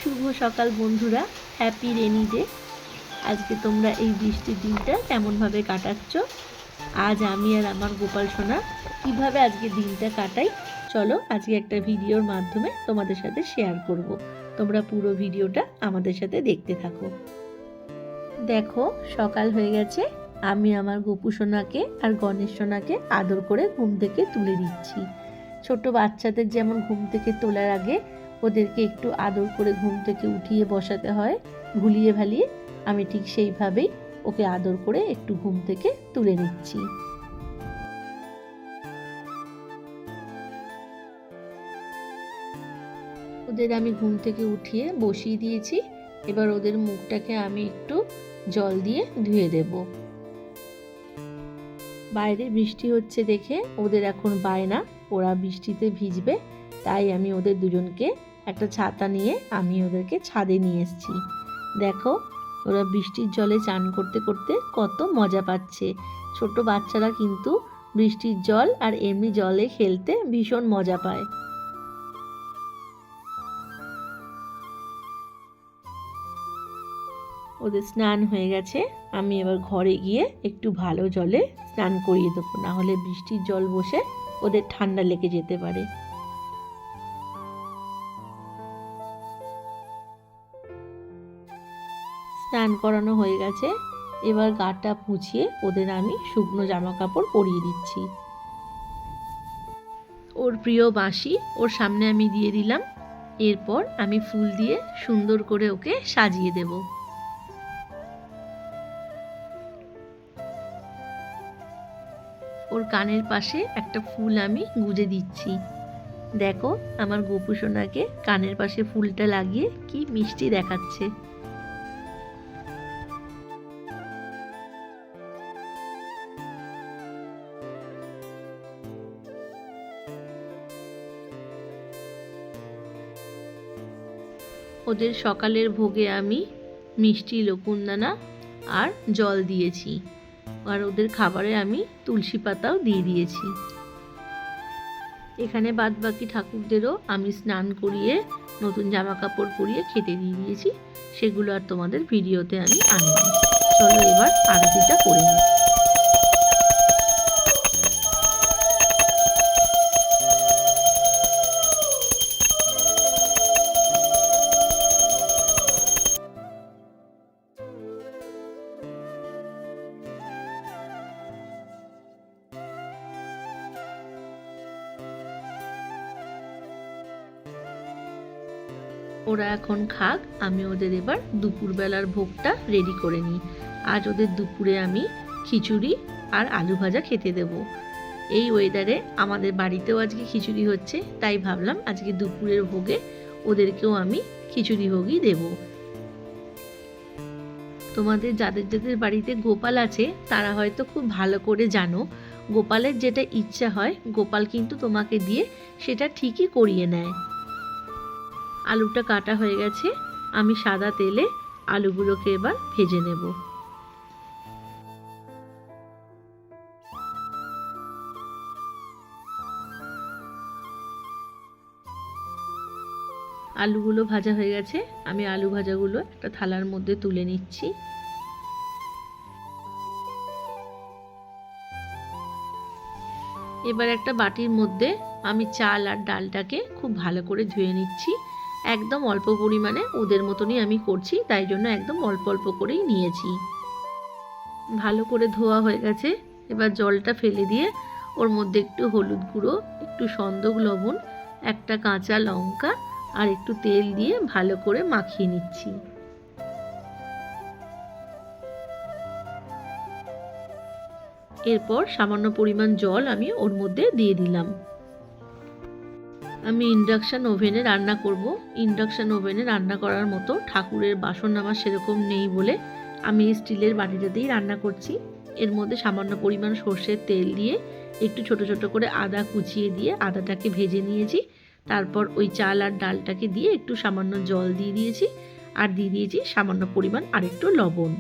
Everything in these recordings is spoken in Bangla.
শুভ সকাল বন্ধুরা, হ্যাপি রেনি ডে। আজকে তোমরা এই বৃষ্টির দিনটা কেমনভাবে কাটাচ্ছ? আজ আমি আর আমার গোপাল সোনা কীভাবে আজকে দিনটা কাটাই, চলো আজকে একটা ভিডিওর মাধ্যমে তোমাদের সাথে শেয়ার করব। তোমরা পুরো ভিডিওটা আমাদের সাথে দেখতে থাকো। দেখো, সকাল হয়ে গেছে। আমি আমার গোপু সোনাকে আর গণেশ সোনাকে আদর করে ঘুম থেকে তুলে দিচ্ছি। ছোট বাচ্চাদের যেমন ঘুম থেকে তোলার আগে ওদেরকে একটু আদর করে ঘুম থেকে উঠিয়ে বসাতে হয় ভুলিয়ে ভালিয়ে, আমি ঠিক সেইভাবেই ওকে আদর করে একটু ঘুম থেকে তুলে নিচ্ছি। ওদের আমি ঘুম থেকে উঠিয়ে বসিয়ে দিয়েছি। এবার ওদের মুখটাকে আমি একটু জল দিয়ে ধুয়ে দেব। বাইরে বৃষ্টি হচ্ছে দেখে ওদের এখন বায়না ওরা বৃষ্টিতে ভিজবে, তাই আমি ওদের দুজনকে একটা ছাতা নিয়ে আমি ওদেরকে ছাদে নিয়ে এসেছি। দেখো, ওরা বৃষ্টির জলে চান করতে করতে কত মজা পাচ্ছে। ছোট বাচ্চারা কিন্তু বৃষ্টির জল আর এমনি জলে খেলতে ভীষণ মজা পায়। ওদের স্নান হয়ে গেছে। আমি এবার ঘরে গিয়ে একটু ভালো জলে স্নান করিয়ে দেবো, না হলে বৃষ্টির জল বসে ওদের ঠান্ডা লেগে যেতে পারে। স্নান করানো হয়ে গেছে। এবার গাটা মুছিয়ে ওদের আমি শুকনো জামা কাপড় পরিয়ে দিচ্ছি। ওর প্রিয় বাঁশি ওর সামনে আমি দিয়ে দিলাম। এরপর আমি ফুল দিয়ে সুন্দর করে ওকে সাজিয়ে দেব। ওর কানের পাশে একটা ফুল আমি গুজে দিচ্ছি। দেখো, আমার গোপু সোনাকে কানের পাশে ফুলটা লাগিয়ে কি মিষ্টি দেখাচ্ছে। ওদের সকালের ভোগে আমি মিষ্টি লোকুন্দানা আর জল দিয়েছি, আর ওদের খাবারে আমি তুলসী পাতাও দিয়ে দিয়েছি। এখানে বাদবাকি ঠাকুরদেরও আমি স্নান করিয়ে নতুন জামা কাপড় পরিয়ে খেতে দিয়ে দিয়েছি। সেগুলো আর তোমাদের ভিডিওতে আমি আনিনি। চলো এবার আরতিটা করে নিই। ওরা এখন খাক, আমি ওদের এবার দুপুরবেলার ভোগটা রেডি করে নিই। আজ ওদের দুপুরে আমি খিচুড়ি আর আলু ভাজা খেতে দেব। এই ওয়েদারে আমাদের বাড়িতেও আজকে খিচুড়ি হচ্ছে, তাই ভাবলাম আজকে দুপুরের ভোগে ওদেরকেও আমি খিচুড়ি ভোগই দেব। তোমাদের যাদের যাদের বাড়িতে গোপাল আছে তারা হয়তো খুব ভালো করে জানো, গোপালের যেটা ইচ্ছা হয় গোপাল কিন্তু তোমাকে দিয়ে সেটা ঠিকই করিয়ে নেয়। আলুটা কাটা হয়ে গেছে। আমি সাদা তেলে আলুগুলোকে এবার ভেজে নেব। আলুগুলো ভাজা হয়ে গেছে। আমি আলু ভাজাগুলো একটা থালার মধ্যে তুলে নিচ্ছি। এবার একটা বাটির মধ্যে আমি চাল আর ডালটাকে খুব ভালো করে ধুয়ে নিচ্ছি। একদম অল্প পরিমাণে, ওদের মতনই আমি করছি, তাই জন্য একদম অল্প অল্প করেই নিয়েছি। ভালো করে ধোয়া হয়ে গেছে। এবার জলটা ফেলে দিয়ে ওর মধ্যে একটু হলুদ গুঁড়ো, একটু সন্দক লবণ, একটা কাঁচা লঙ্কা আর একটু তেল দিয়ে ভালো করে মাখিয়ে নিচ্ছি। এরপর সামান্য পরিমাণ জল আমি ওর মধ্যে দিয়ে দিলাম। আমি ইন্ডাকশান ওভেনে রান্না করব। ইন্ডাকশান ওভেনে রান্না করার মতো ঠাকুরের বাসন আমার সেরকম নেই বলে আমি স্টিলের বাটিটাতেই রান্না করছি। এর মধ্যে সামান্য পরিমাণ সর্ষের তেল দিয়ে একটু ছোট ছোট করে আদা কুচিয়ে দিয়ে আদাটাকে ভেজে নিয়েছি। তারপর ওই চাল আর ডালটাকে দিয়ে একটু সামান্য জল দিয়ে দিয়েছি, আর দিয়ে দিয়েছি সামান্য পরিমাণ আরেকটু লবণ।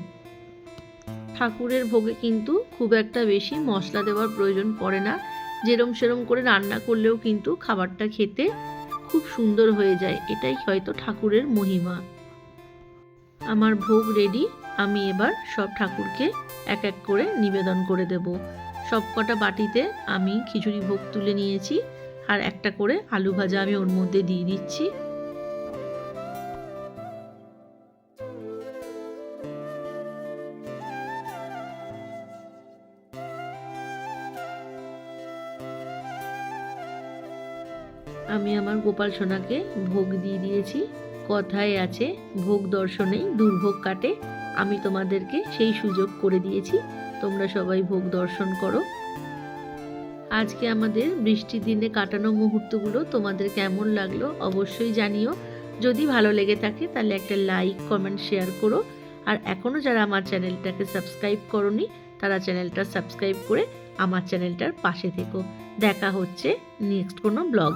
ঠাকুরের ভোগে কিন্তু খুব একটা বেশি মশলা দেওয়ার প্রয়োজন পড়ে না। যেরম সেরম করে রান্না করলেও কিন্তু খাবারটা খেতে খুব সুন্দর হয়ে যায়। এটাই হয়তো ঠাকুরের মহিমা। আমার ভোগ রেডি। আমি এবার সব ঠাকুরকে এক এক করে নিবেদন করে দেব। সবকটা বাটিতে আমি খিচুড়ি ভোগ তুলে নিয়েছি, আর একটা করে আলু ভাজা আমি ওর মধ্যে দিয়ে দিচ্ছি। আমি আমার গোপাল সোনাকে ভোগ দিয়ে দিয়েছি। কথায় আছে, ভোগ দর্শনেই দুর্ভোগ কাটে। আমি তোমাদেরকে সেই সুযোগ করে দিয়েছি, তোমরা সবাই ভোগ দর্শন করো। আজকে আমাদের বৃষ্টির দিনে কাটানো মুহূর্তগুলো তোমাদের কেমন লাগলো অবশ্যই জানিও। যদি ভালো লেগে থাকে তাহলে একটা লাইক, কমেন্ট, শেয়ার করো। আর এখনও যারা আমার চ্যানেলটাকে সাবস্ক্রাইব করোনি তারা চ্যানেলটা সাবস্ক্রাইব করে আমার চ্যানেলটার পাশে থেকো। দেখা হচ্ছে নেক্সট কোনো ব্লগে।